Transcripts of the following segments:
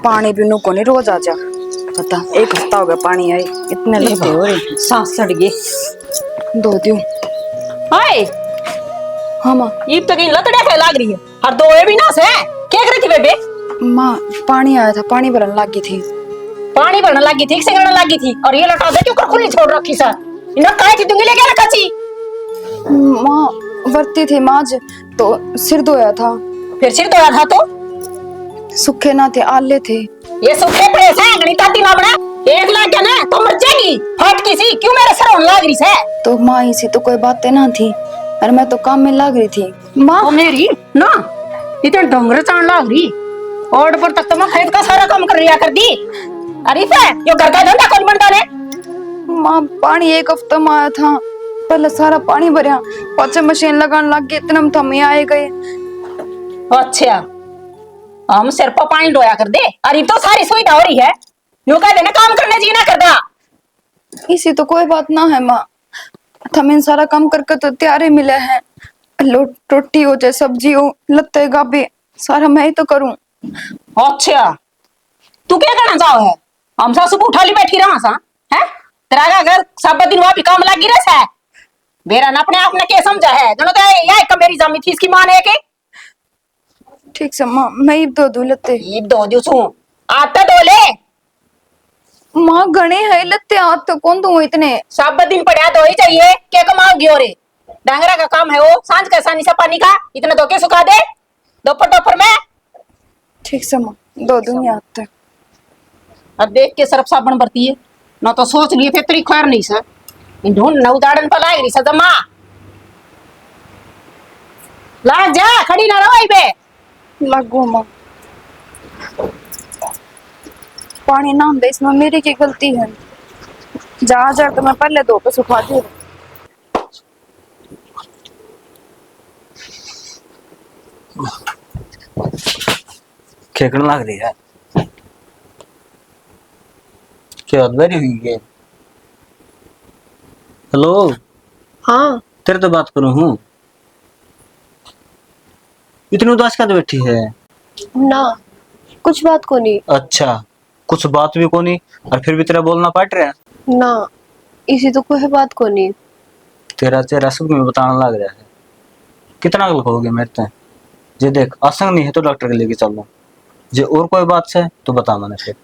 पानी भी नु को नहीं रोज आ जा पता 1 हफ्ता हो गया पानी आई इतने लगते हो रही सांस चढ़ गई। दो दियो हाय हाँ माँ ये तो कहीं लतड़िया के लाग रही है और दो ये भी ना से क्या कर रही थी बेबे? माँ पानी आया था पानी भरने लगी थी पानी भरने लगी थी से करने लगी थी और ये लटा दे क्यों कर खुली छोड़ रखी सर इन्हें काहे थी दूंगी लेके रखा छी। माँ वर्ती थी माँ आज तो सिर धोया था फिर सिर धोया था तो सूखे ना थे आले थे ये सूखे पड़े से गणिताती ना बना एक लाख क्या ना तो मर जाएगी फटकी सी क्यों मेरे सर होने लग रही है। तो माँ इसी तो कोई बातें ना थी और मैं तो काम में लग रही थी माँ ओ मेरी ना इतने डोंगर चाण लग रही और पर तक तो मैं खेत का सारा काम कर रिया कर दी। अरे फे यो घर का धंधा कौन बनता ने? माँ पानी 1 हफ्ता में आया था पहले सारा पानी भरया पाछे मशीन लगाने लग गई इतने में थम ही आए गए। अच्छा हम सिर पर पानी डोया कर दे अरे तो सारी सुविधा हो रही है यूं कह देना काम करने जी ना करदा। इसी तो कोई बात ना है माँ थमें सारा काम करके तो तैयार मिले हैं रोटी हो चाहे सब्जी हो लत्ते गाबे सारा मैं ही तो करूं। अच्छा तू क्या करना चाहो है? हम सा सुबह उठा ली बैठी रहा सा है तेरा अगर सब दिन वहां भी काम लगी रहा है मेरा ना अपने आप ने क्या समझा है दोनों तो यह एक मेरी जमी थी इसकी मां ने के ठीक से माँ मैं ही दो दूं लत्ते ये दो दिवसों आटा दो ले माँ घने है लत्ते हाथ तो कौन दूं इतने सब दिन पड़ा दो ही चाहिए क्या कमाओगी और डांगरा का काम है वो सांझ का आसानी से पानी का इतना धोके सुखा दे दोपहर दोपहर में। ठीक से माँ दो दूं हाथ तक अब देख के सरफ साबन बरती है ना तो सोच लिए थे तेरी खैर नहीं सर ढूंढ न उदाहरण पर लाएगी सजमा लाग जा खड़ी ना रहो पे लागू माँ पानी ना दे इसमें मेरी की गलती है जा जा तो मैं पहले धो के सुखा दी खेकने लग रही है क्या अधवेरी हुई है? हेलो हाँ तेरे तो बात करूं हूँ इतनी उदास क्या बैठी है? ना कुछ बात को नहीं अच्छा कुछ बात भी को नहीं और फिर भी तेरा बोलना पड़ रहा है ना इसी तो कोई बात को नहीं तेरा चेहरा सब में बताने लग रहा है कितना गलत हो गया मेरे ते जे देख असंग नहीं है तो डॉक्टर के लेके चल लो जे और कोई बात है तो बता मैंने फिर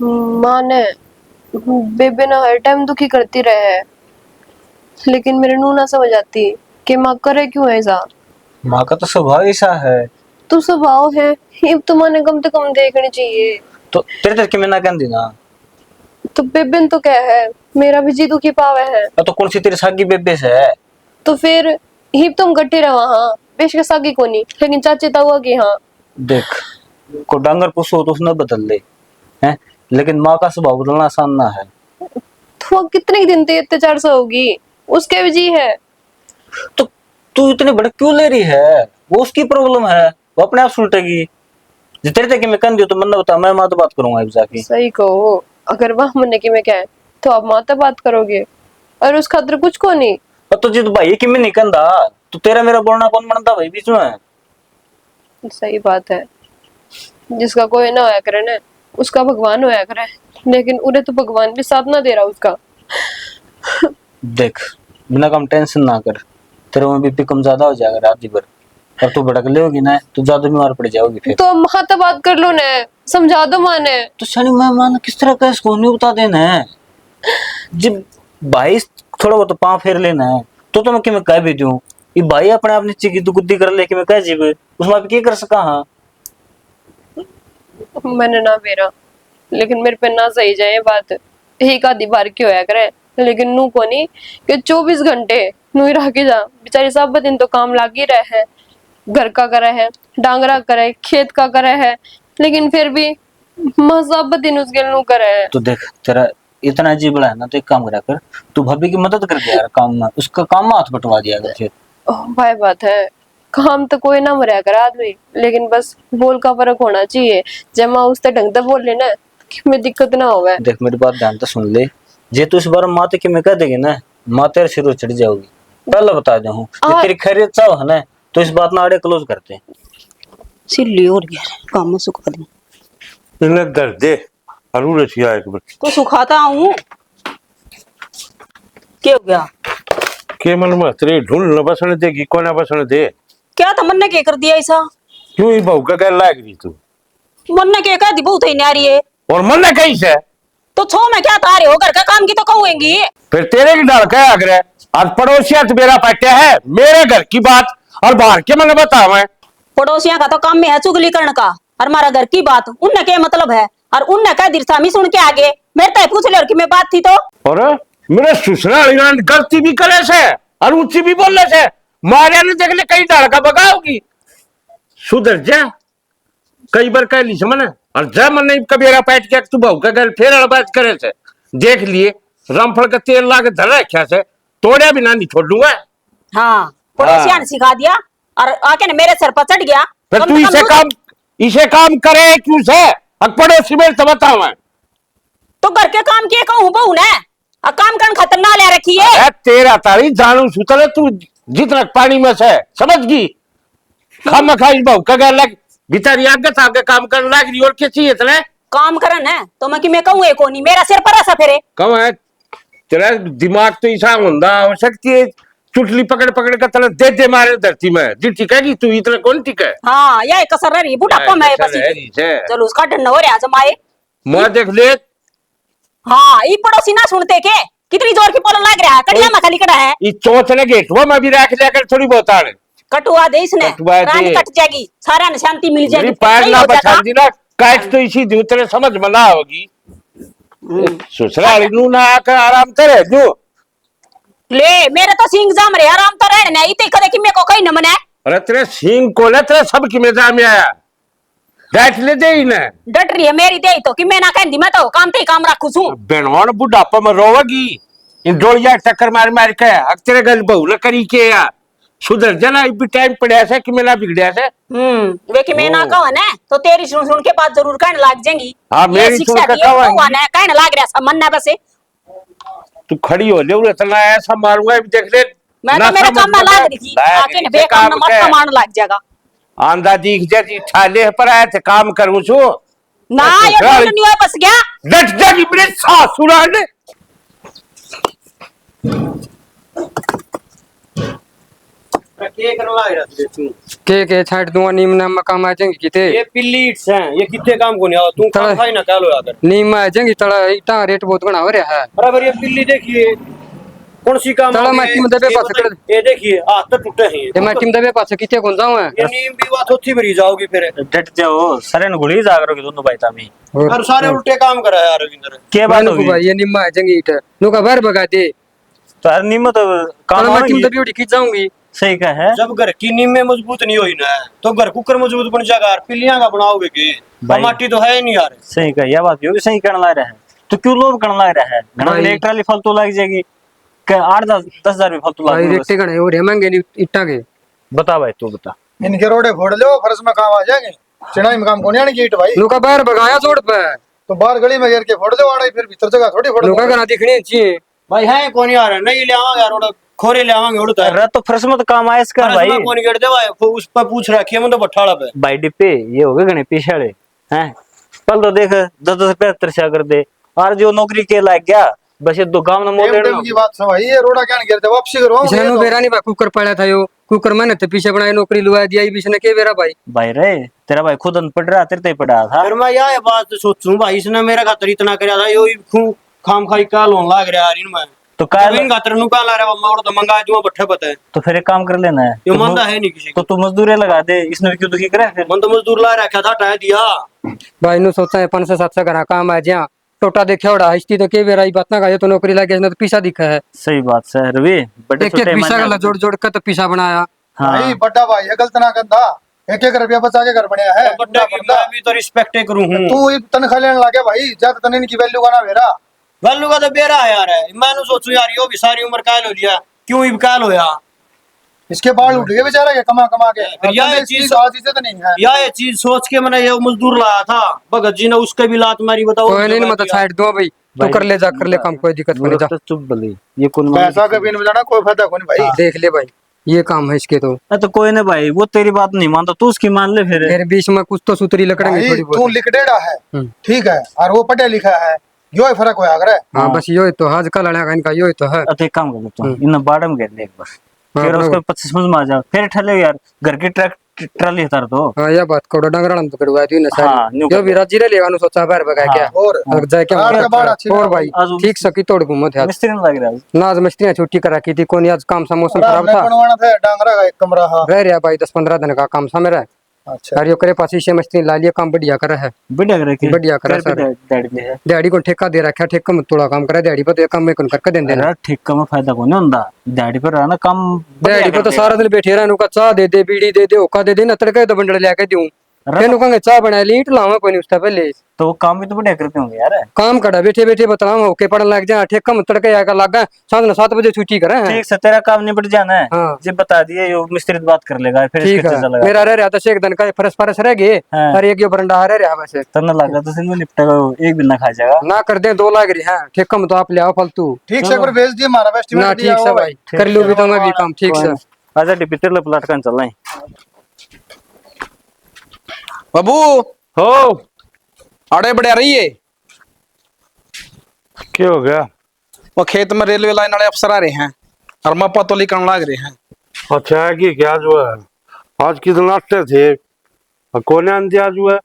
माँ ने बेबे ना हर टाइम दुखी करती रहे है लेकिन मेरे नू ना समझ आती कि माँ करे क्यों ऐसा। माँ का तो स्वभाव ऐसा है तू स्वभाव है ये तो माँ ने कम से कम देखनी चाहिए। तो तेरे तेरे की मैं ना कहती ना तो बेबे ने तो क्या है मेरा भी जी दुखी पावे है तो कौन सी तेरी सागी बेबे से है तो फिर ही तुम गट्टी रहा हाँ बेश के सागी को नहीं लेकिन चाचे तो हुआ कि हाँ देख को डांगर पुसो तो उसने बदल दे हैं लेकिन माँ का स्वभाव बदलना आसान ना है। तो वो कितने दिन तक अत्याचार से होगी उसके भी जी है। तो तू इतने बड़े क्यों ले रही है वो उसकी प्रॉब्लम है वो अपने आप सुलटेगी जो तेरे तक मैं कर दियो तो मन बता मैं माँ तो बात करूंगा अब जाके। सही कहो अगर वह मन की में क्या है तो आप माता बात करोगे और उस खातर कुछ को नहीं। और तुझे तो भाई कि मैं नहीं कहता तो तेरा मेरा बोलना कौन बनता भाई बीच में। सही बात है जिसका कोई ना होया करे ना उसका भगवान होया करे लेकिन उन्हें तो भगवान भी साथ ना दे रहा उसका। देख बिना कम टेंशन ना कर तेरे में बीपी कम ज्यादा हो जाएगा रात भर और तू भड़क लेगी ना तो ज्यादा बीमार पड़ जाओगी फिर। तो माता बात कर लो ना समझा दो माँ ने। तो शनि मैं किस तरह का इसको नहीं बता देना है जब भाई थोड़ा बहुत पाँव फेर लेना है तो मैं कि कह भी दूं ये भाई अपने आप नीचे की गुद्दी कर ले कि मैं कह जीव उसमें आप क्या कर सका। हाँ मैंने ना मेरा लेकिन मेरे पे ना सही जाए बात एक आधी बार की होया करे लेकिन नू को नहीं कि 24 घंटे नू ही रह के जा बेचारी सब दिन तो काम लाग ही रहे है घर का करे है डांगरा करे खेत का करे है लेकिन फिर भी सब दिन उसके नू करे है। तो देख तेरा इतना जी बड़ा है ना तो एक काम करा कर तू भाभी की मदद कर दे यार काम में उसका काम में हाथ बटवा दिया कर फिर। भाई बात है काम तो कोई ना मरिया कर आदमी लेकिन बस बोल का फर्क होना चाहिए जब माँ उससे ढंग से बोल लेना कि मैं दिक्कत ना होगा। देख मेरी बात ध्यान से सुन ले जे तू इस बार माँ की मैं कह देगी ना माँ तेरे सिरों चढ़ जाओगी पहले बता दे हूँ तेरी खैरियत चाहो है ना तो इस बात ना आड़े क्लोज करते हैं। सिल्ली हो रही है, काम में सुखा दूं इन्हें दर्द दे अरू रसिया एक बार तो सुखाता हूँ। क्या हो गया? के मन में तेरे ढूंढ न बसने देगी कोना बसने दे क्या था मन ने क्या कर दिया ऐसा? क्यों ही बहू का गैर लाग रही तू मन ने क्या कह दी बहुत ही न्यारी है और मन ने कहीं से तो छो में क्या तारे हो, घर का काम की तो कहूंगी। फिर तेरे की डाल क्या आग्रह आज पड़ोसिया तो मेरा पट्या है मेरे घर की बात और बाहर के मैंने बता मैं पड़ोसियों का तो काम में है चुगली करने का, और हमारा घर की बात उनने क्या मतलब है? और उनने कह दिरसामी सुन के आगे मेरे तय पूछ ले और कि मैं बात थी तो और मेरे ससुराल गलती भी करे से और ऊंची भी बोलने से मारिया ने देख ले कई डाल का बगाओगी सुधर जा कई बार कह ली से मैंने और जब मन नहीं कबीरा पैट के तू बहू का घर फिर अड़बाज करे से देख लिए रामफल का तेल ला के धर रखा से तोड़े बिना नहीं छोड़ दूंगा। हाँ पड़ोसिया ने सिखा दिया और आके ने मेरे सर पर चढ़ गया। फिर कम तू से कम इसे काम करे क्यों से पड़ोसी में तो बताओ मैं तो घर के काम किए कहूँ बहू ने और काम करने खातर ना ले रखी है। अरे तेरा तारी जानू सुतले तू जितना पानी में से समझ गई खामा खाई बहू का घर लग बिचारी आगे आगे काम करने लग रही और क्या चाहिए इतने काम करन है तो मैं कि मैं कहूँ एक नहीं मेरा सिर पर ऐसा फेरे कम है तेरा दिमाग तो ऐसा होंदा हो सकती है चुटली पकड़ पकड़ कर तले दे मारे धरती में जी ठीक है कि तू इतना कौन ठीक है। हाँ यह कसर रही बुढ़ापा में कसर बसी है री से। चलो उसका डंडा हो रहा जमाए। मैं देख ले हाँ ये पड़ोसी ना सुनते के कितनी जोर की पोलन लग रहा है कड़िया में खाली कड़ा है ये चौथ ने गेटवा में भी रख लिया कर थोड़ी बहुत आड़े कटुआ दे इसने कटुआ दे। रानी कट जाएगी सारा ने शांति मिल मेरी जाएगी पैर सही ना हो बचा जाता। दी ना काट तो इसी दू तेरे समझ में ना होगी ससुराल नू ना आकर आराम करे जो ले मेरे तो सिंह जाम रहे आराम तो रहने नहीं ते करे कि मेरे को कहीं न मने अरे तेरे सिंह को ले तेरे सब की मेजा में आया बैठ ले दे इन्हें डट रही है मेरी दे तो कि मैं ना कहती मैं तो काम ते ही काम रखू छू। बेनवान बुढ़ापा में रोवेगी इन डोलिया टक्कर मार मार के अब तेरे गल बहु न करी के यार सुधर जाना इब टाइम पड़े से कि मैं ना बिगड़या से वे कि मैं ना कहवा ना तो तेरी सुन सुन के बात जरूर कहने लग जाएंगी। हाँ, ये मेरी शिक्षा सुन के दी है, कहवाएंगी। कहवा ना कहने लग रहा सब मन ना बसे तू खड़ी हो ले उरे इतना ऐसा मारूंगा अब देख ले मैं ना तो मेरे समझ काम में में लाग रही थी लाग आके ने रही थी, बेकाम न काम मत के। कमाने लग जाएगा आंदा दीख जैसी छाले पर आए थे काम करूं छू ना ये ससुराल- ढूंढ नहीं हुआ बस गया डट जागी मेरे सासुराल के छाट दूंगा नीम नाम में काम आ जाएंगे किते ये पिल्ली इट्स हैं ये कितने काम को नहीं आओ तू काम खाई ना क्या लो यार। नीम में आ जाएंगे तड़ा इटा रेट बहुत घना हो रहा है बराबर ये पिल्ली देखिए कौन सी काम चलो, आ गई? मैं टीम दबे ये पास बताइए, कर- ये देखिए हाथ तो टूटे हैं ये मैं टीम दबे पास किते कौन जाऊं ये नीम भी बात होती भरी जाओगी फिर डट जाओ सरे न गुड़ी जागरो की दोनों भाई तामी और सारे उल्टे काम करा है यार रविंद्र। के बात मानो होगी भाई ये नीम में आ जाएंगे इटा नु का बार भगा दे तो हर निम तो काम चलो, मैं टीम होगी दबे उठी खींच जाऊंगी सही का है जब घर की नीम में मजबूत नहीं हुई ना तो घर कुकर मजबूत बन जाएगा यार पिल्लियां का बनाओगे की भाई। माटी तो है ही नहीं यार। सही का यह बात होगी सही करने लग रहा है तो क्यों लोभ करने लग रहा है घना भाई। एक ट्राली फालतू लग जाएगी क्या 8-10 हज़ार में फालतू भाई लग रेटे घने हो रहे महंगे नहीं इटा के बता भाई तू बता इनके रोडे फोड़ लो फर्श में काम आ जाएंगे चिनाई में काम कोनी आने ईट भाई नु का बार भगाया जोड़ पे तो बाहर गली में घेर के फोड़ दो आड़े फिर भीतर जगह थोड़ी फोड़ नु का दो घना दिखने चाहिए भाई है कौन यार नहीं ले आवांगे यार उड़ा खोरे ले आवांगे उड़ता है अरे तो फर्श में तो काम आया इसका भाई कौन गेट दे भाई उस पर पूछ रखी है मैं तो बठाड़ा पे भाई डिप्पे ये हो गए घने पिछाड़े हैं कल तो देख 10-10 रुपया तरसा कर दे और जो नौकरी के लाग गया बस ये दो काम न मोड़ टेम टेम की बात समझ ये रोडा क्या घेर दे वापसी करो इसने नु बेरा नहीं बा कुकर पड़ा था यो कुकर मैंने तो पीछे बनाए नौकरी लुआ दिया ये इसने के बेरा भाई भाई रे तेरा भाई खुद अनपढ़ रहा तेरे ते ही पढ़ा था फिर मैं यह बात सोचूं भाई इसने मेरे खातर इतना कराया था यो खाम खाई का लोन लाग रहा यार इनमें तो अब काल इन खातर नु का ला रहा मैं तो मंगा दूं बट्ठे पता है तो फिर एक काम कर लेना है यो तो मंदा है नहीं किसी तो तू मजदूरी लगा दे इसने भी क्यों दुखी करे फिर मन तो मजदूर ला रखा था टाय दिया भाई नु सोचता है 500-700 घना काम आ जा टोटा देखे उड़ा हिस्ती तो के बेरा ई बात ना का ये तो नौकरी लागे इसने तो पीछा दिखा है सही बात है रवि बड़े एक एक छोटे पीछा मायने गला जोड़ जोड़ के तो पीछा बनाया भाई हाँ बड़ा भाई है गलत ना करदा एक एक रुपया बचा के घर बनया है बट्टे की मैं भी तो रिस्पेक्ट करूं हूं तू ये तनख्वाह लेने लगे भाई ज्यादा तने इनकी वैल्यू का ना मेरा वैल्यू का तो बेरा है यार मैंने सोचू यार यो भी सारी उम्र कायल हो लिया क्यों ही कायल होया इसके बाल उठ गए बेचारा के कमा कमा के फिर यह अब इसकी चीज- आज इज्जत नहीं है या ये चीज सोच के मैंने ये मजदूर लाया था भगत जी ने उसके भी लात मारी बताओ कोई नहीं मतलब साइड दो भाई तू भाई, कर ले जा कर ले काम कोई दिक्कत नहीं जा तो चुप बोली ये कौन पैसा कभी नहीं बजाना कोई फायदा कोई भाई देख ले भाई ये काम है इसके तो। तो कोई नहीं भाई, वो तेरी बात नहीं मानता, तू उसकी मान ले फिर। मेरे बीच में कुछ तो सूतरी लकड़ेंगे भाई थोड़ी तू बहुत। लिखडेड़ा है हम्म। ठीक है, और वो पढ़ा लिखा है, यो ही फर्क होया करे। हाँ बस यो ही तो आज का लड़ा इनका यो ही तो है। तो एक काम कर लेता हूँ, इन बाड़ा में घेर ले एक बार, फिर हाँ, उसको 25 समझ में आ जा, फिर ठले यार घर की ट्राली उतार दो। हाँ यह बात कोड़ा डंगरा तो करवा दी ना हाँ, सारी न्यू जो कर भी राजी रे लेगा नु सोचा बार बगा क्या और अगर जाए क्या रात का बाड़ा अच्छी और तरह भाई आज वो ठीक सकी तोड़ घूमत है आज। मिस्त्री नहीं लग रहा है। ना आज मिस्त्री ने छुट्टी करा की थी कोनी आज काम सा मौसम अरे खराब हमने था बनवाना था डांगरा का एक कमरा। हाँ रह रहा भाई 10-15 दिन का काम सा मेरा अच्छा और यो करे पास से मिस्त्री ला लिया काम बढ़िया करा है बढ़िया करे कि बढ़िया करा कर भी सर। डैडी भी है। दिहाड़ी को ठेका दे रखा ठेका में थोड़ा काम करा दिहाड़ी पर तो काम में कौन करके दे देना अरे ठेका में फायदा कौन होता, डैडी पर रहना काम बढ़िया दिहाड़ी पर कर तो देगा। सारा दिन बैठे रहने का चाह दे दे बीड़ी दे दे ओका दे दे ना तड़के तो बंडल लेके दूं तेन कहेंगे चाह बना ली ईट लावा कोई नहीं उसका पहले तो वो काम भी तो बढ़िया करते होंगे यार। काम करा बैठे बैठे बताओ ओके पढ़ने लग जा ठेका में तड़के आकर लगा साढ़े 7 बजे छुट्टी करे ठीक से तेरा काम निपट जाना है। हाँ। जब बता दिए यो मिस्त्री बात कर लेगा, फिर ठीक इसके है चर्चा लगा मेरा रह रहा था एक दिन का फरस फरस रह गए हाँ। और एक यो बरंडा रह रहा वैसे तन्ना लगा तो सिंह निपटेगा, एक भी ना खा जाएगा। ना कर दे 2 लाख रही है ठेका में तो आप ले आओ फालतू ठीक से एक बार भेज दिए हमारा ना एस्टीमेट ठीक से भाई कर लू भी तो मैं भी काम ठीक से आजा डिपी तेरे प्लाट का चल रहा है। बाबू हो आड़े बढ़िया रही है। क्या हो गया? वो खेत में रेलवे लाइन वाले अफसर आ रहे हैं और मप्पा तोली करने लग रहे हैं। अच्छा है कि क्या जो है आज किस नाश्ते थे और कौन आंटी आज हुआ?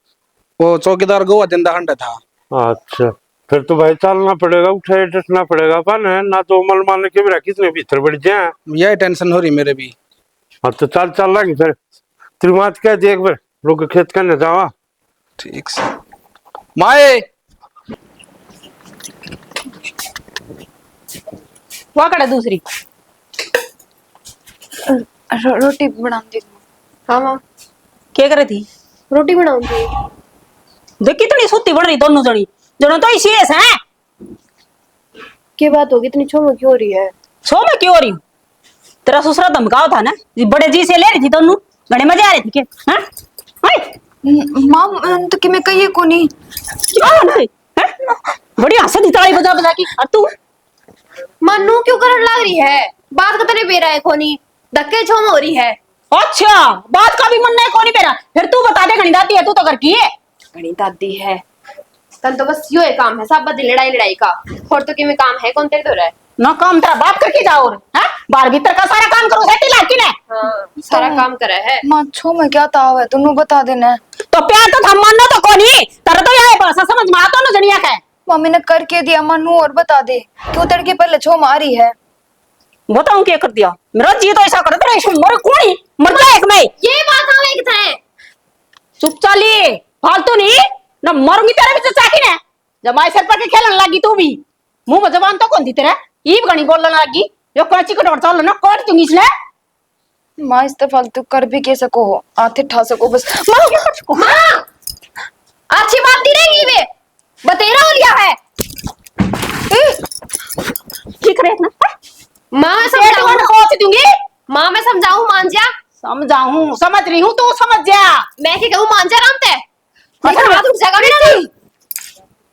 वो चौकीदार गोवा जिंदा हंडा था। अच्छा फिर तो भाई चलना पड़ेगा, उठे डटना पड़ेगा अपन है ना, तो मल मारने के मेरा कितने भीतर बढ़ जाए। यही टेंशन हो रही मेरे भी। हाँ तो चल चल रहा फिर त्रिमात कह दे एक बार लोग खेत करने जावा। ठीक से माए वहाँ कड़ा दूसरी रोटी बना दी। हाँ माँ क्या करे थी? रोटी बनाऊंगी। देख कितनी सुती बन रही दोनों जनी, दोनों तो इसी है। क्या बात होगी इतनी छोम क्यों हो रही है? छो में क्यों हो रही हूँ? तेरा ससुरा धमकाओ था ना, जी बड़े जी से ले रही थी दोनों, बड़े मजे आ रहे थे के? हाँ? माँ तो कि मैं कहिए को नहीं क्या हो रहा है? हैं? बड़ी हंसी ताली बजा बजा की, और तू मन्नू क्यों करने लग रही है? बात का तेरे बेरा है कोनी धक्के छोम हो रही है। अच्छा बात का भी मन नहीं कौन पेरा, फिर तू बता दे गणित आती है तू तो कर की है। गणित आती है तन तो बस यो है काम है सब बदी लड़ाई लड़ाई का, और तो किमें काम है कौन तेरे तो रहा है। ना काम तेरा बाप करके जाओ और हैं? बाहर भीतर का सारा काम करो सेटी लाकी ने। हाँ सारा काम करा है। माँ छो में क्या ताव है तुम बता देना। तो प्यार तो थम मानो तो कोनी तेरा तो यह भाषा समझ में आता ना जनिया का। मम्मी ने करके दिया मनु और बता दे क्यों तड़के पहले छो मारी है। बताऊं क्या कर दिया मेरा जी तो ऐसा कर तेरा इसमें मोरे कोनी मर जाए एक में। ये बात हमें कितना है? चुप चाली फालतू नहीं ना मरूंगी तेरे भी चाकी ने। जब माय सर पर के खेलने लगी तू भी मुंह में जबान तो कौन थी तेरे ईब गणी बोलने लगी जो काची कटोर चल ना काट दूंगी इसने। माँ इस फालतू कर भी कैसे को हो आते ठा सको बस। माँ अच्छी बात नहीं रहेगी वे बतेरा हो लिया है। ठीक रहे ना माँ मैं पेट समझाऊं में खोच दूंगी। माँ मैं समझाऊं मान जा। समझाऊं समझ रही हूँ तू समझ जा। मैं क्या कहूँ मान जा राम ते अच्छा, हाथ उठ जाएगा नहीं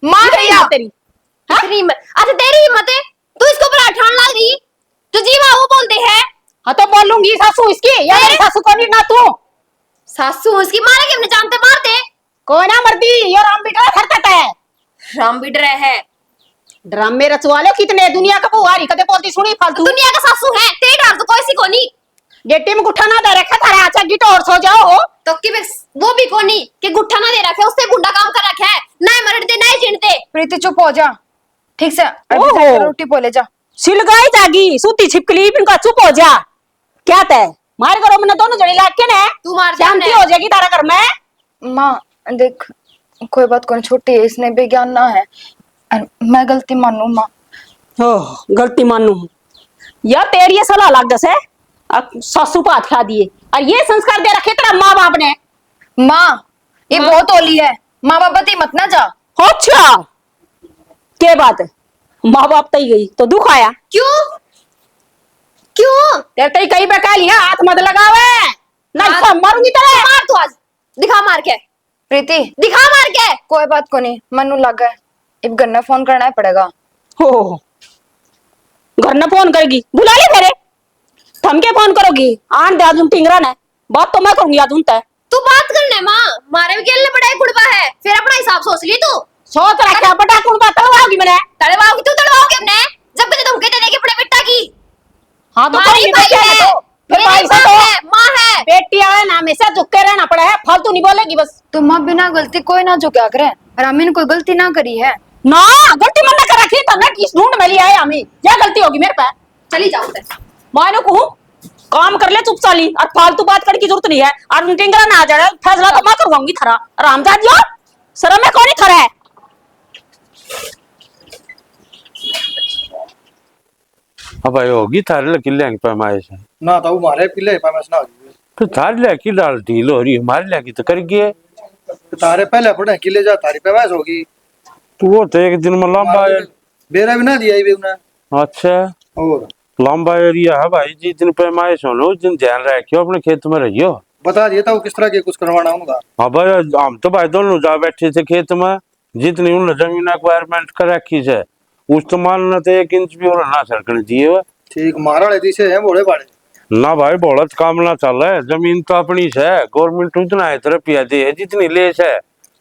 मां भैया तेरी इतनी हिम्मत। अच्छा तेरी हिम्मत है तू इसको ऊपर ठान लग रही तो जीवा वो बोलते हैं। हाँ तो बोलूंगी सासू इसकी या मेरी सासू को नहीं ना तू सासू उसकी मारे के अपने जानते मारते कोई ना मरती ये राम बिटवा खरता है राम भी डरे है। ड्रामे रचवा लो कितने दुनिया का बुहारी कदे बोलती सुनी फालतू। दुनिया का सासू है तेरे डाल तो कोई सी को नहीं। गेटी में गुठा ना दे रखा थारा अच्छा गिट और सो जाओ तो कि वो भी को नहीं कि गुट्ठा ना दे रखे उससे गुंडा काम कर रखा है ना मरते ना चिनते। प्रीति चुप हो जा ठीक से अभी ओहो। जाकर रोटी बोले जा। सिलगाई जागी सूती छिपकली इनका चुप हो जा। क्या तय मार करो मैंने दोनों जड़ी लाग के ने तू मार शांति हो जाएगी तारा घर में। माँ देख कोई बात कौन छोटी है इसने बेज्ञान ना है और मैं गलती मानू माँ। ओह गलती मानू या तेरी ये सलाह लाग जैसे सासू को हाथ खा दिए और ये संस्कार दे रखे तेरा माँ बाप ने। माँ ये माँ। बहुत ओली है माँ बाप बती मत ना जा। अच्छा क्या बात है माँ बाप तई गई तो दुख आया क्यों क्यों तेरे तई कहीं पे कह लिया हाथ मत लगावे नहीं हाथ- तो मारूंगी तेरे। मार तू आज दिखा मार के प्रीति दिखा मार के। कोई बात को नहीं मनु लग गए अब घर ने फोन करना ही पड़ेगा। हो घर न फोन करेगी बुला ले मेरे थम के फोन करोगी आन दे तुम टिंगरा ने बात तो मैं करूंगी आज उनते तू बात करने माँ मारे भी गेल पढ़ाई कुड़बा है फिर अपना हिसाब सोच ली तू सोच रखा बटा कौन बात तड़वाओगी मैंने तड़वाओगी तू तड़वाओगी अपने जब कभी धमकी देने की अपने बेटा की हाँ तो हमारी कोई भाई बेटी है, तो फिर मेरी भाई से बाप तो है, माँ है। बेटी आए ना हमेशा झुक के रहना पड़ा है फालतू नहीं बोलेगी बस तो माँ बिना गलती कोई ना जो क्या करे रामीन कोई गलती ना करी है। ना गलती मन कर रखी तो ना किस ढूंढ में लिया है हमें क्या गलती होगी मेरे पे चली जाओ उधर मानो कहूँ काम कर ले चुप चाली और फालतू बात करने की जरूरत नहीं है और टिंगरा ना आ जाए फैसला तो मैं करवाऊंगी थरा रामजाद यो शर्म में कौन ही थरा है अब आयो होगी थारे लकी लेंगे पैमाइश है ना तो मारे पिले पैमाइश ना होगी तो थारे लकी डाल ढील हो रही है हमारे लकी तो कर गए तो तारे पहले पढ़े किले जा तारी पैमाइश होगी तो वो तो एक दिन में लंबा है बेरा भी ना दिया ही बेवना अच्छा और लंबा एरिया है भाई जिस दिन पैमाइश हो लो उस दिन ध्यान रखियो अपने खेत में रहियो बता दिया था वो किस तरह के कुछ करवाना होगा। हाँ भाई हम तो भाई दोनों जा बैठे थे खेत में जितनी उन जमीन एक्वायरमेंट कर रखी है उस तो मानना तो 1 इंच भी और ना सरकने चाहिए ठीक मारा लेती से है बोले बाड़े ना भाई बहुत काम ना चल रहा है जमीन तो अपनी है गवर्नमेंट उतना है रुपया दे है जितनी लेस है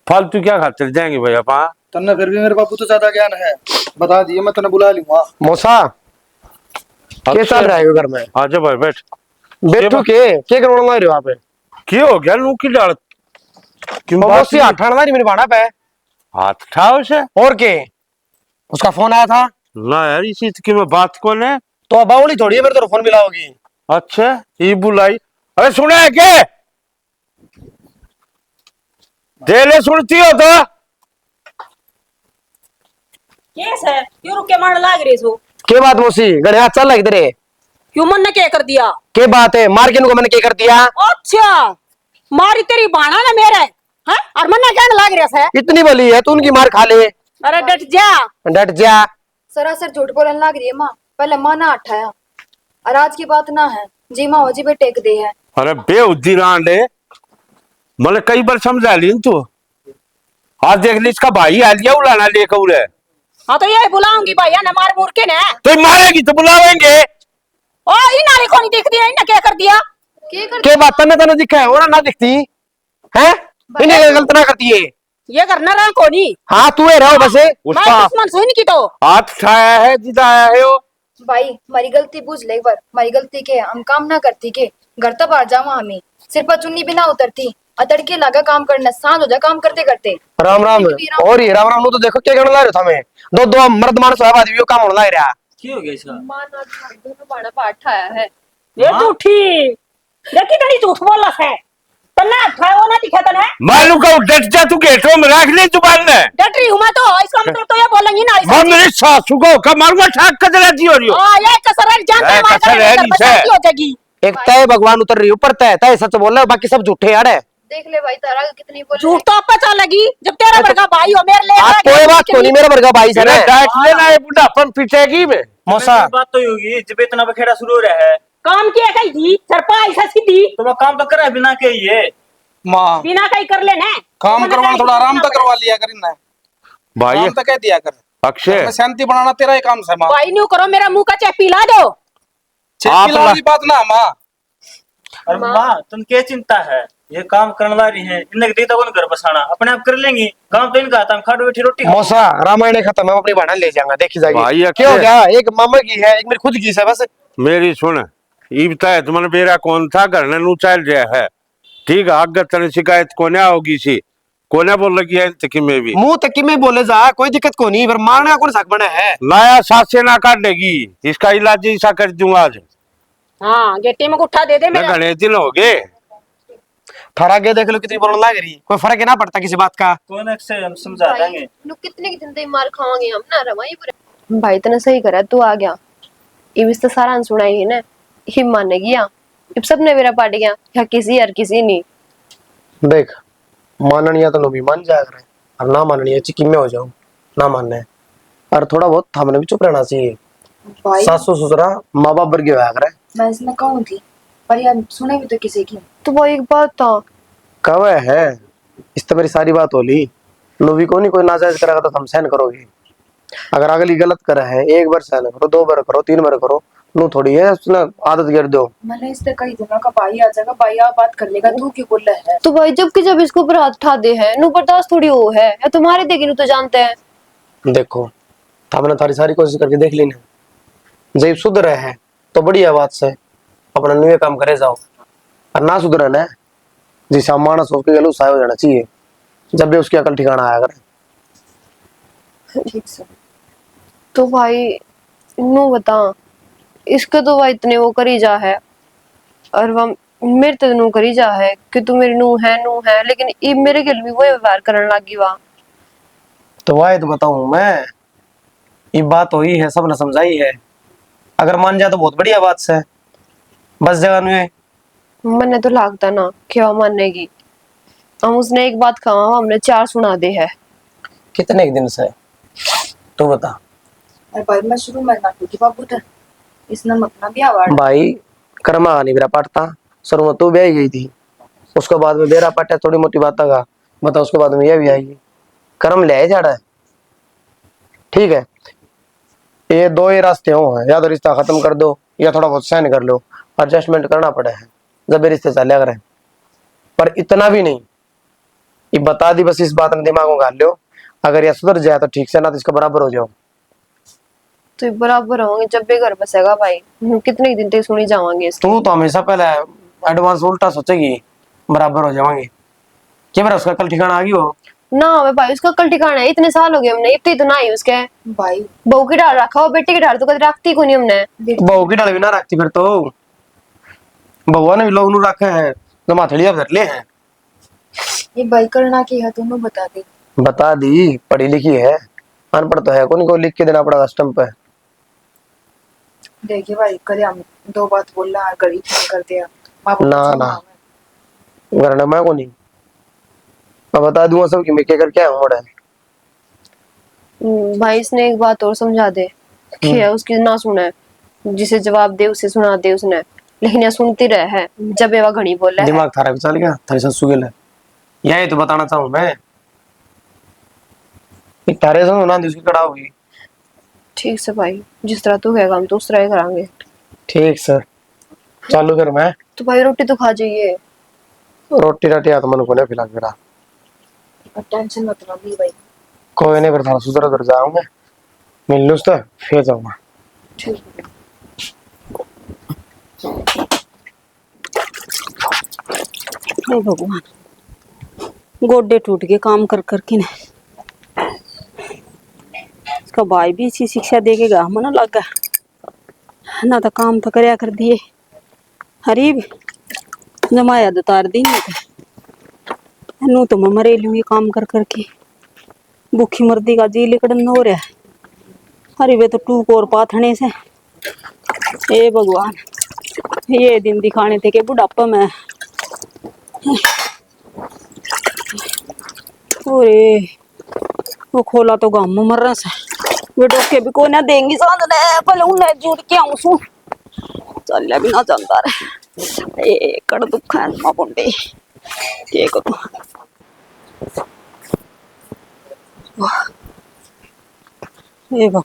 फालतू क्या खातिर जाएंगे भाई अपा तन्ने फिर भी मेरे बापू तो ज्यादा ज्ञान है बता दिए मैं तन्ने बुला लूंगा। मौसा के चल रहा है घर में आजा भाई बैठ बैठो के करवाने ला रहे हो आप क्या हो गया लू की डाल क्यों बात मौसी हाथ ठाना मेरे भाड़ा पे हाथ ठाओ से और के उसका फोन आया था ना यार इसी की मैं बात कौन है तो बावली थोड़ी है मेरे तो फोन मिलाओगी अच्छा ये बुलाई अरे सुने है के देले सुनती हो तो केस है क्यों रुक के मारने लाग रही सो के बात मौसी गणे हाथ चल इधर क्यों मन ने क्या कर दिया के बात है मार के मैंने क्या कर दिया अच्छा मारी तेरी बाणा ना मेरे हैं और मन ने क्या लाग रहा है इतनी बली है तू उनकी मार खा ले अरे डट जा डट जा सरासर झूठ बोलने लग रही है माँ पहले माँ ना उठाया और आज की बात ना है जी माँ हो जी पे टेक दे है। अरे बेउद्दी रांडे मतलब कई बार समझा ली तू आज देख ली इसका भाई आ लिया उलाना लेकर उड़े हाँ तो ये बुलाऊंगी भैया न मार मूर के ने तो मारेगी तो बुलावेंगे ओ इन नाली को नहीं दिख दिया इन्हें क्या कर दिया के बात तने तने दिखा है और ना दिखती है इन्हें गलत ना करती है ये करना रहा कोनी हाँ तू है रहो बसे मैं दुश्मन सुन की तो हाथ उठाया है जिदा आया है वो भाई हमारी गलती पूछ ले एक बार हमारी गलती के हम काम ना करती के घर तक आ जावा हमें सिर पर चुन्नी भी ना उतरती तड़के लगा काम करना सांझ हो जा काम करते करते राम राम और ये राम राम नु तो देखो क्या करने ला रहे था मैं दो मर्द मानस है आदमी काम होने ला रहा की हो गया इसका मां ना दोनों बाड़ा पाठ आया है ये झूठी देखी तनी झूठ बोला है तन्ना खाओ ना दिखा तने मालूम का डट जा तू गेटों में रख ले जुबान में डट रही हूं मैं तो इसका मतलब तो ये बोलेंगी ना मैं मेरी सासू को का मारूंगा ठाक कर देती हो रही हो हां ये कसर जानते ये मार कसर है नीचे। हो जाएगी एक तय भगवान उतर रही ऊपर तय तय सच बोल रहे हो बाकी सब झूठे यार है देख ले भाई तारा कितनी बोल झूठ तो पता लगी जब तेरा बड़का भाई हो मेरे ले आप कोई बात को नहीं मेरा वर्गा भाई से तेरा डांट लेना है बुढ़ापन पीछेगी में मौसा बात तो होगी जब इतना बखेड़ा शुरू हो रहा है काम किया कहीं जी सरपा ऐसा सीधी तो मैं काम तो कर रहा है बिना के ये माँ बिना कहीं कर लेना काम करवाना थोड़ा आराम तक करवा लिया कर इन्हें भाई आराम तक कह दिया कर अक्षय मैं शांति बनाना तेरा ही काम है माँ भाई न्यू करो मेरा मुंह का चाय पिला दो छेती वाली बात ना माँ और माँ तुम क्या चिंता है ये काम करने वाली है इन्हें देता कौन घर बसाना अपने आप कर लेंगी काम तो इनका था खाटो बैठी रोटी खाओ। मौसा रामायण खत्म है अपनी भाड़ा ले जाऊंगा देखी भाई जाएगी अक्षय। क्या हो गया एक मामा की है एक मेरी खुद की है बस मेरी सुन ई बताए तुमने बेरा कौन था घर ने नू चल रहा है ठीक है आगे तने शिकायत कोने होगी सी कोने बोल लगी है तकी में भी मुंह तक में बोले जा कोई दिक्कत को नहीं पर मारने का कौन सक बना है लाया सासे ना काटेगी इसका इलाज ऐसा कर दूंगा आज हाँ गेटे में उठा दे दे मैं मेरा घने दिन हो गए थोड़ा के देख लो कितनी बोलने लग रही कोई फर्क ही ना पड़ता किसी बात का कौन से हम समझा देंगे लोग कितने की जिंदगी मार खावांगे हम ना रवाई पूरे भाई तने सही करा तू आ गया ये तो सारा सुनाई है ना ही माने गया अब सबने मेरा पाट गया या किसी और किसी नहीं देख माननीय तो भी मान जाएगा रहे और ना माननीय चिकी में हो जाऊं ना मानना है और थोड़ा बहुत थामने भी चुप रहना चाहिए भाई सासू ससुरा माँ बाप वर्ग होया करे मैं इसमें कहूँ थी पर यार सुने भी तो किसी की तो वो एक बात था कब है इस तो मेरी सारी बात होली लोभी को नहीं कोई नाजायज करेगा तो हम सहन करोगे अगर अगली गलत करे है 1 बार सहन करो 2 बार करो 3 बार करो नू थोड़ी है उसने आदत कर दो। मैंने इससे कई दिनों का भाई आ जाएगा, भाई आप बात कर लेगा, तू क्यों बोल रहा है? तो भाई जब की जब इसको ऊपर हाथ उठा दे है नु बर्दाश्त थोड़ी हो है या तुम्हारे देगी नु तो जानते हैं। देखो हमने थारी सारी कोशिश करके देख ली ना, जब सुधरे है तो बढ़िया बात से अपना न्यू काम करे जाओ, और ना सुधरे ना जिस मानस उसके गलू साय हो जाना चाहिए जब भी उसकी अकल ठिकाना आया करे। ठीक से। तो भाई नु बता, इसके तो भाई इतने वो करी जा है और वह मेरे तो नु करी जा है कि तू मेरी नू है, लेकिन ये मेरे के लिए भी वो व्यवहार करने लगी वहां। तो वह तो बताऊं मैं, ये बात हुई है सबने समझाई है, अगर मान जाए तो बहुत बढ़िया बात से, बस जगह में मैंने तो लागता ना कि वह मानेगी। हम उसने एक बात कहा हमने चार सुना दे है। कितने एक दिन से तो बता। अरे भाई मैं शुरू में ना क्योंकि बाबू था इसने अपना भी आवाज भाई कर्मा नहीं मेरा पाटता शुरू में तू भी आई गई थी, उसके बाद में बेरा पाटा थोड़ी मोटी बात का बता, उसके बाद में यह भी आएगी, कर्म ले जा रहा है। ठीक है, ये दो ही रास्ते हो हैं, या तो रिश्ता खत्म कर दो या थोड़ा बहुत सहन कर लो, एडजस्टमेंट करना पड़े है जब ये रिश्ते चले रहे, पर इतना भी नहीं। ये बता दी बस, इस बात में दिमाग में गाल लो, अगर यह सुधर जाए तो ठीक से, ना तो इसका बराबर हो जाओ। तो बराबर होंगे जब भी घर बसेगा भाई, कितने दिन तक सुनी जावांगे इसकी। तू तो हमेशा पहले एडवांस उल्टा सोचेगी बराबर हो जाएंगे, क्या मेरा उसका कल ठिकाना आ गई हो ना हमें भाई उसका कल ठिकाना है, इतने साल हो गए हमने, इतनी तो ना ही उसके भाई बहू की डाल रखा हो, बेटे की डाल तो कभी रखती को नहीं हमने। बहू की डाल भी ना रखती फिर तो, बउआ ने भी लोग नू रखे हैं तो माथड़िया धर ले हैं। ये भाई करना की है दोनों बता दे। बता दी, पढ़ी लिखी है, अनपढ़ तो है कौन, को लिख के देना पड़ेगा स्टम्प पे। देखिए भाई कल हम दो बात बोल रहा है, गरीब कर दिया ना ना वरना मैं को नहीं, मैं बता दूंगा सब कि मैं क्या कर क्या हूँ मोड़ा। भाई इसने एक बात और समझा दे कि है उसकी ना सुने, जिसे जवाब दे उसे सुना दे उसने, लेकिन यह सुनती रहे है जब ये घड़ी बोला है। दिमाग थारा भी चल गया, थारी ससु गेल है, यही तो बताना चाहूँ मैं, तारे से ना उसकी कड़ा होगी। ठीक से भाई, जिस तरह तू कहेगा हम तो उस तरह ही करांगे। ठीक सर, चालू कर मैं। तो भाई रोटी तो खा जाइए। रोटी राटी हाथ मन को नहीं फिलहाल मेरा, टेंशन मत लो भी भाई। कोई नहीं, फिर थोड़ा सुधर उधर जाऊंगा, मिल लूँ तो फिर जाऊंगा। ठीक है। हे भगवान, गोडे टूट के काम कर करके ना, इसका भाई भी इसी शिक्षा दे के गा मना लगा ना, तो काम तो करया कर दिए, हरीब जमाया उतार दी नू तो मैं मरे लूंगी काम कर करके, भूखी मर्दी का जी लिकड़न हो रहा है। अरे वे तो टूक और पाथने से, ए भगवान ये दिन दिखाने थे के बुढ़ापा में। अरे वो खोला तो गाम मर रहा से, वे डोके भी कोई ना देंगी सांद ने, पहले उन्हें जुड़ के आऊं सू चल भी ना जानता रे, ए कड़ दुख है मां बुंडे के करूं। ए बाप,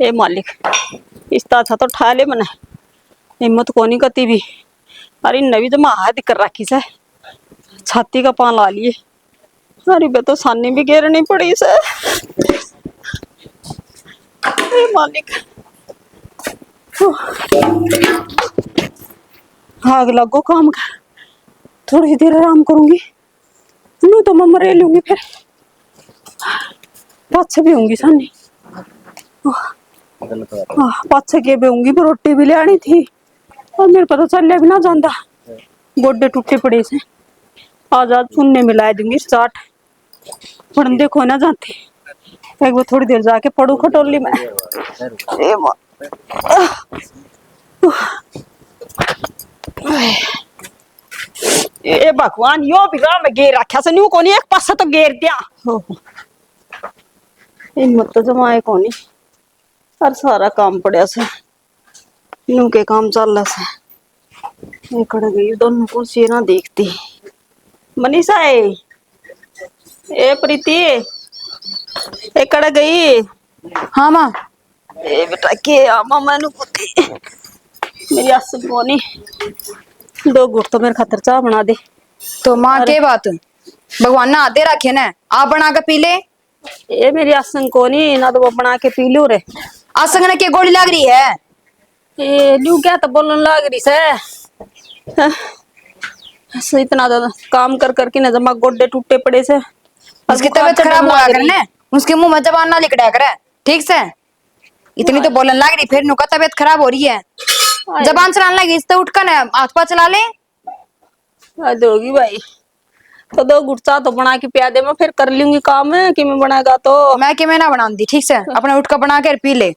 ए मालिक इस्ता अच्छा तो ठा ले मने, हिम्मत कोनी कती भी, अरे नवी जमा हाथ कर रखी से, छाती का पान ला लिए, अरे बे तो सानी भी घेरनी पड़ी से। ए मालिक आग लगो काम का, थोड़ी देर आराम करूंगी, नू तो मैं मरे लूंगी, फिर पाछे भी होंगी सानी, पाछे के भी होंगी, पर रोटी भी ले आनी थी और मेरे पता चल भी ना जानता, गोडे टूटे पड़े से, आज आज सुनने में ला दूंगी स्टार्ट, पढ़ने देखो ना जाते, एक बार थोड़ी देर जाके पढ़ू खटोली में। ए भगवान, यो भी में गेर रखा से न्यू कोनी, एक पास तो गेर दिया, हिम्मत तो जमाए कोनी, और सारा काम पड़ा से, न्यू के काम चल रहा से, कड़ गई दोनों को ना देखती। मनीषा है, ए प्रीति, ए कड़ गई। हाँ माँ। ए बेटा के आमा मैनू पुती मेरी आस को नहीं 2 गुट तो मेरे खातर चाह बना दे। तो माँ के बात भगवान ने आते रखे ना, आप बना के पी ले। ये मेरी आसन को नहीं ना तो वो बना के पी लू रे। आसंग ने क्या गोली लग रही है? ये लू क्या तो बोलने लग रही से ऐसे इतना ज्यादा काम कर करके ना जमा गोड्डे टूटे पड़े से। उसकी तबीयत खराब हुआ करने, उसके मुंह में जबान ना लिकड़ा करे, ठीक से। इतनी तो बोलने लग रही, फिर नुका तबीयत खराब हो रही है, जबान चलाने लगी, इस तो उठ कर हाथ पा चला ले। हद होगी भाई। तो 2 गुट चाह तो बना के पिया दे, मैं फिर कर लूंगी काम है कि मैं बनाएगा तो मैं कि मैं ना बना दी, ठीक से अपने उठ कर बना कर पी ले।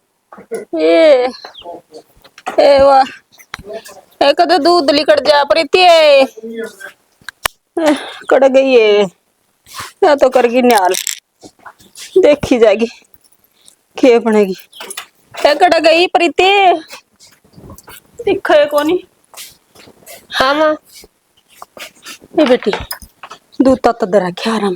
ए वाह ए कदे दूध लिकड़ जा प्रीति कड़ गई है या तो करगी न्याल देखी जाएगी के बनेगी। ए कड़ गई प्रीति दिखे कोनी। हाँ माँ। ए बेटी दूध तो तदरा क्या आराम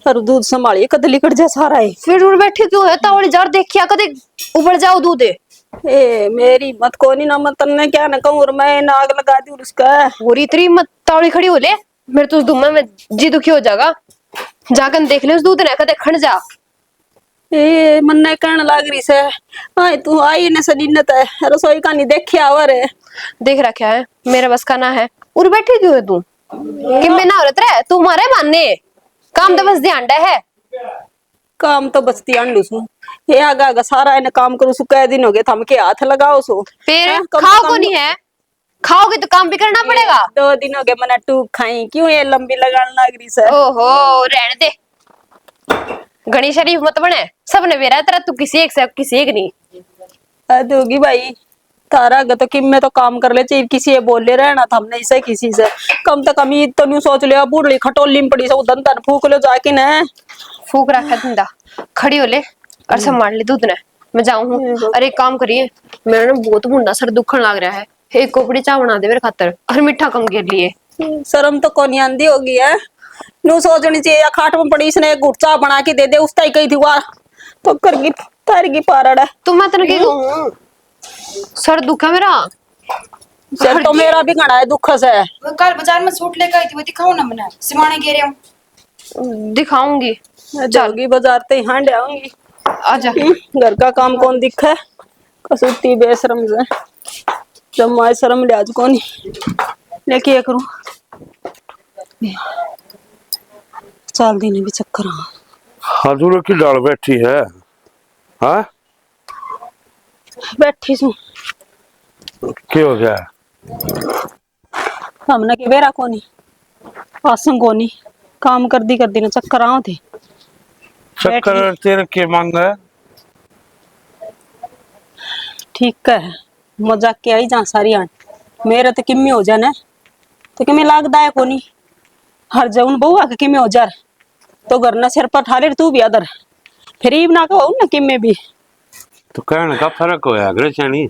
और दूध संभालिए कद लिकड़ जा सारा है। फिर उड़ बैठी क्यों है? तावड़ी जार देखिया कदे उबड़ जाओ दूध। ए मेरी मत कोनी ना मत तन्ने क्या न कहूं और मैं नाग लगा दी उसका और इतनी मत तावड़ी खड़ी हो ले, मेरे तो उस धुआं में जी दुखी हो जाएगा। जाकर देख ले उस दूध ने कदे खड़ जा। ए मन्ने कहने लाग रही से हाय तू आई ने सदीनत है रसोई का नहीं देखिया और देख रखा है, मेरा बस का ना है। उड़ बैठी क्यों है तू? कि मैं ना औरत रे तू मारे मानने काम तो बस ध्यान है। काम तो बचती अंडू सु ये आगा आगा सारा इन्हें काम करू सु कै दिन हो गए थम के हाथ लगाओ सो फिर हैं, खाओ को नहीं है, खाओगे तो काम भी करना पड़ेगा। 2 दिन हो गए मना टूक खाई क्यों ये लंबी लगाने लाग रही से। ओहो रहने दे, घनी शरीफ मत बने, सबने मेरा तेरा तू किसी एक से किसी एक नहीं। हद होगी भाई तारा अगर तो किम में तो काम कर ले चाहिए किसी ये बोल ले रहना था हमने इसे किसी से कम तो कम ये तो नहीं सोच लिया बूढ़ी खटोली में पड़ी से उधन तन फूक लो जाके न फूक रखा धंधा खड़ी हो ले और संभाल ले दूध ने मैं जाऊं हूँ। अरे एक काम करिए, मेरा ना बहुत मुंडा सर दुखन लग रहा है, एक कोपड़ी चाय बना दे मेरे खातर और मीठा कम गिर लिए। शर्म तो कौन आंदी होगी है नू सोचनी चाहिए या खाट में पड़ी इसने एक घुट चाह बना के दे दे उस ताई कही थी वाह तो करगी तारगी पारड़ है। तुम मैं तेन की कहूं सर दुख है मेरा। सर तो मेरा भी घना है दुख से। वो कल बाजार में सूट लेकर आई थी, वो दिखाओ ना मैंने सिमाने गिरे हूँ। दिखाऊंगी जाऊंगी बाजार ते हांड आऊंगी आजा। घर का काम कौन दिखा कसूती बेशरम से जब माए शर्म लिहाज कौन लेके ये करूं चाल दिन भी चक्कर हजूर की डाल बैठी है। हाँ बैठी सू क्या हो गया? हमने के बेरा कोनी आसंग कोनी काम कर दी ना चक्कर आओ थे चक्कर तेरे के मांग है? ठीक है मजाक के आई जा सारी आन मेरे तो किम्मी हो जाने तो किम्मी लागदा है कोनी हर जऊन बहुआ के किम्मी हो जा तो घर ना सिर पर ठाले तू भी अदर फिर ही ना कहो ना किम्मी भी तो कहने का फर्क होया ग्रचनी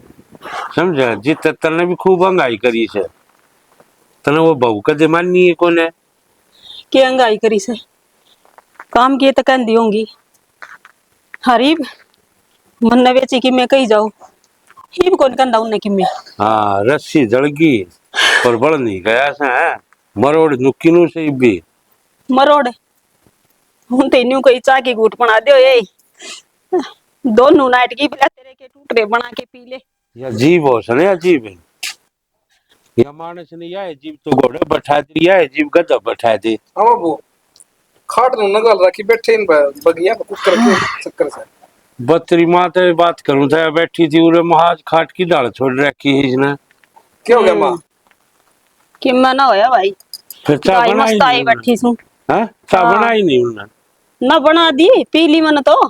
समझा जित तने भी खूब अंगाई करी से तने वो बहू कदे माननी है कोने के अंगाई करी से काम किए तो कहती होंगी हरीब मन न बेची कि मैं कही जाऊं ही कौन कंदा उन्ने कि मैं हाँ रस्सी जड़गी और बड़ नहीं गया से है मरोड़ नुकिनु से भी मरोड़ हूं तेन्यू कोई चाह की घूट बना दियो ये दोनों नाइट की बिला तेरे के टूटरे बना के पी ले या जीव हो सने अजीब है या मानस ने या जीव तो घोड़े बैठा दी या जीव गधा बैठा दे। हाँ बाबू खाट नु नगल रखी बैठे इन बगिया में कुकर के चक्कर से बतरी माँ ते बात करूं था बैठी थी उरे महाज खाट की डाल छोड़ रखी है इसने। क्या हो गया माँ कि मैं ना होया भाई फिर चाय भाई बनाई मस्त आई बैठी सू हाँ चाय बनाई नहीं उन्होंने ना बना दी पी ली मन तो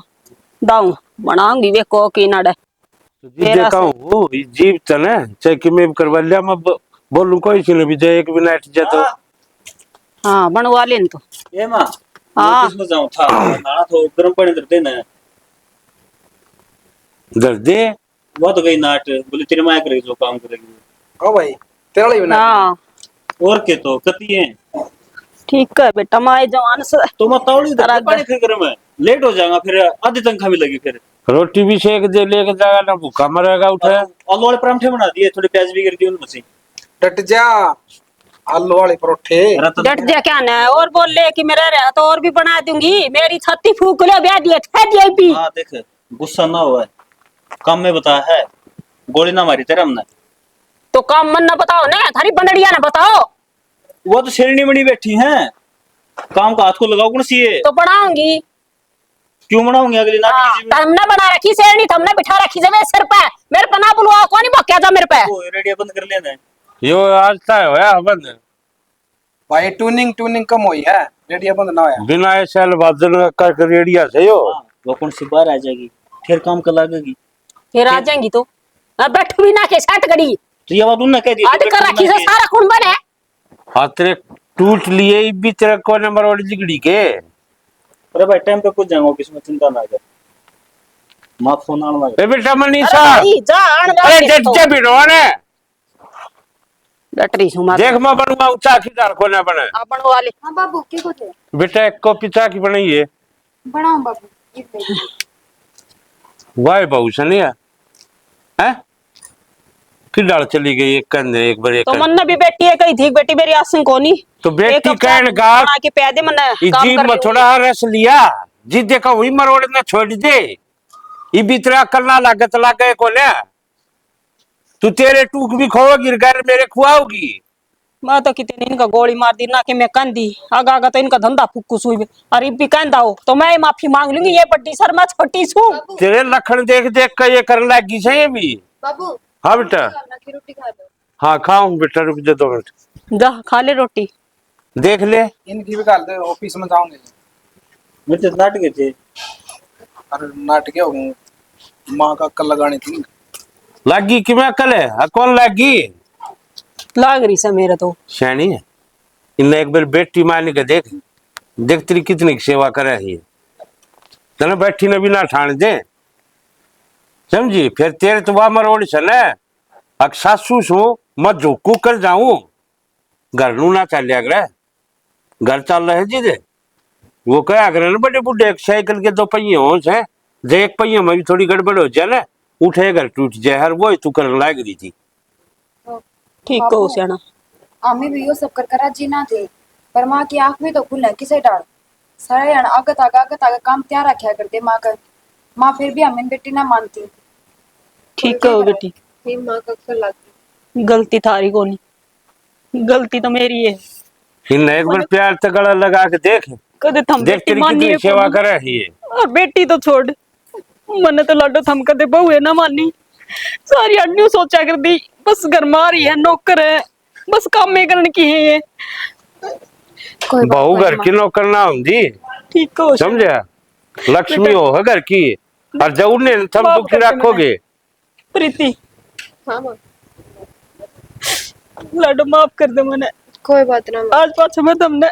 दाऊ बनाऊंगी वे को की नाड़े तो जी देखा हूँ जीव तने चाहे कि मैं करवा लिया मैं बोलूं कोई सी भी जाए एक भी नाइट जातो हाँ बनवा लेन तो ये माँ हाँ किसमें जाऊँ था नाना तो गर्म पानी दे देना दर्दे वो तो गई नाट बोले तेरे माया करेगी जो काम करेगी। हाँ भाई तेरा लिए बना हाँ और के तो कती है ठीक है बेटा माए जवान से तो मैं तौली तरह पानी फिर करे मैं लेट हो जाएगा फिर आधी तनख्वाह भी लगी फिर रोटी भी सेक दे लेके जाएगा ना भूखा मरेगा उठे। आलू वाले परांठे बना दिए, थोड़े प्याज भी कर दिए उनमें से। डट जा, आलू वाले परोठे। डट जा क्या ना, और बोल ले कि मेरा रहा तो और भी बना दूंगी। मेरी छत्ती फूक ले, ब्याह दिए खा दिए भी। हाँ देख, गुस्सा ना हुआ है, काम में बताया है, गोली ना मारी तेरे हमने। तो काम मन ना बताओ ना, थारी बंदड़िया ना बताओ। वो तो शेरनी बनी बैठी हैं, काम का हाथ को लगाओ कौन सी है? तो बनाऊंगी। क्यों बनाऊंगी अगली नाटी जी में? हमने बना रखी शेरनी, हमने बिठा रखी जब सिर पे। मेरे पे ना बुलवाओ, कौन बक्या जा मेरे पे। ओ, रेडियो बंद कर लेना है। यो आज तय होया बंद, भाई टूनिंग कम हुई है, रेडियो बंद ना होया। बिना ऐसे वादन कर रेडिया से यो। हाँ, वो कौन सी बाहर आ जाएगी, फिर काम कर लगेगी। फिर आ जाएंगी तो बैठू भी ना के साठ गड़ी तो ये बात उन्होंने कह दी। आट कर रखी से सारा खून बने। हाँ तेरे टूट लिए भी तेरे को नंबर वाली जिगड़ी के। अरे भाई टाइम पे कुछ जाएंगे ऑफिस में, चिंता ना कर। माफ फोन आना लगा। ए बेटा मनीषा, अरे भाई, जा आन अरे जा जट के बिनो ने डटरी सुमा देख मैं बनवा ऊंचा की दार को ना बने अपन वाले। हाँ बाबू की कुछ है? बेटा एक कॉपी चा की बनाइए। बनाओ बाबू, ये देखिए। वाह बहु सनी है कि डाल चली गई एक कंधे एक बार एक तो मन ने भी बेटी है कही थी, बेटी मेरी आसन कोनी। तो बेटी कहन गा बना के पैदे मन काम जी कर में थोड़ा रस लिया जी, देखा वही मरोड़ ने छोड़ दे। ये भीतर करना लागत लागे को ने तू तेरे टूक भी खोगी घर मेरे खुआओगी। मैं तो कितनी इनका गोली मार दी ना कि मैं कंदी आगा आगा तो इनका धंधा फुक्कुस हुई। अरे भी कंदा हो तो मैं माफी मांग लूंगी, ये बड्डी सर मैं छोटी छू। तेरे लखन देख देख कर ये कर लगी से ये भी। बाबू हाँ बेटा, की रोटी खा लो। हाँ खाऊं बेटा, रुक जा 2 मिनट जा खा ले रोटी। देख ले। इनकी भी गाल दे, ऑफिस में जाऊंगे। मेरे तो नाट गए थे। अरे नाटक हो गए, माँ का अक्कल लगानी थी। लागी कि मैं कल है कौन लागी लाग रही से मेरे तो शैनी है। इन्हें एक बार बेटी मारने का देख देख तेरी कितनी सेवा करे है। चलो बैठी ने भी ना ठाण दे, समझी। फिर तेरे तो वह मरोड़ से न अक सासू सू मैं झोंकू कर जाऊं, घर नू ना चल कर घर चल रहे जी दे। वो क्या करे ना बड़े बुढ़े एक साइकिल के 2 पहिए हो से, जे एक पहिए में भी थोड़ी गड़बड़ हो जाए ना, उठे घर टूट जाए। हर वो तू कर लाग रही थी। ठीक हो सियाना। आमी भी यो सब कर करा जी ना थे, पर माँ की आंख में तो खुल है किसे डाल सारा यार आगत आगा काम त्यार रखा करते माँ का। माँ फिर भी हमें बेटी ना मानती। ठीक हो बेटी, मेरी माँ का अक्सर लाती। गलती थारी को नहीं, गलती तो मेरी है। इन्हें एक बार प्यार से गला लगा के देख कदे थम देख बेटी तेरी मानी कितनी है सेवा कोनी। करे है ये। और बेटी तो छोड़, मने तो लाडो थम कदे बहू है ना मानी। सारी अड्डू सोचा कर दी, बस घर मारी है नौकर है, बस काम में करने की है ये। बहू घर की नौकर ना होंगी, ठीक हो समझा। लक्ष्मी हो है घर की, और जब ने थम माफ दुखी कर दे रखोगे। प्रीति, हाँ माँ, लाडो माफ कर दे मने। कोई बात ना माँ। आज पाछे मैं तुमने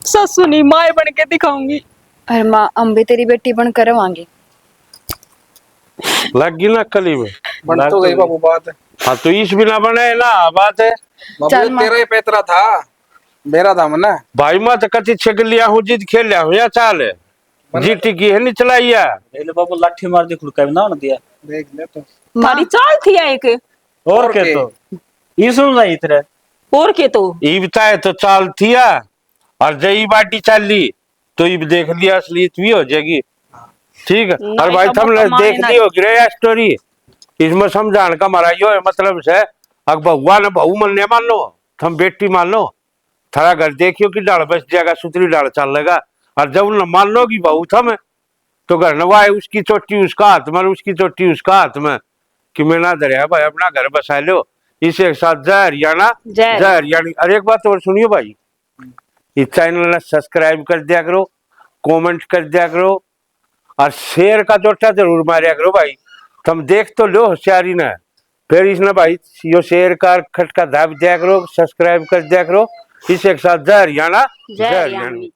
सासू नहीं माए बन के दिखाऊंगी। अरे माँ हम भी तेरी बेटी बन करवाएंगे। लगी ना कली में बन तो गई बाबू बात। हाँ तो इस बिना बने ना बात है। बाबू ये तेरा ही पैतरा था, मेरा था मना। भाई मैं तो कति छक लिया हूँ, जीत खेल लिया हूँ या चाल है जीटी की है नहीं चलाई है। पहले बाबू लाठी मार दी, खुड़का भी ना होने दिया। देख ले तो मारी चाल थी एक और क्या तो ये सुन रही तेरे और के तो ई बताए तो चाल थिया, और जई बाटी चाल ली तो ये देख लिया असलियत भी हो जाएगी। ठीक है। और भाई तुमने देख ली होगी रे स्टोरी, इसमें समझाने का हमारा यो है मतलब से अग बहुआ ने बहू मन ने मान लो, तुम बेटी मान लो, थारा घर देखियो कि डाल बस जाएगा, सुतरी डाल चल लेगा। और जब उन्हें मान लोगी बहू थम तो घर नवाए उसकी चोटी उसका हाथ में, उसकी चोटी उसका हाथ में, कि मैं ना दरिया भाई अपना घर बसा लो। इसे एक साथ जय हरियाणा जय हरियाणा। अरे एक बात और सुनियो भाई, इस चैनल ने सब्सक्राइब कर दिया करो, कमेंट कर दिया करो, और शेयर का जोटा जरूर मारिया करो भाई। तुम देख तो लो होशियारी ने, फिर इसने भाई यो शेयर का खटका दाब दिया करो, सब्सक्राइब कर दिया करो। इसे एक साथ जय हरियाणा जय हरियाणा।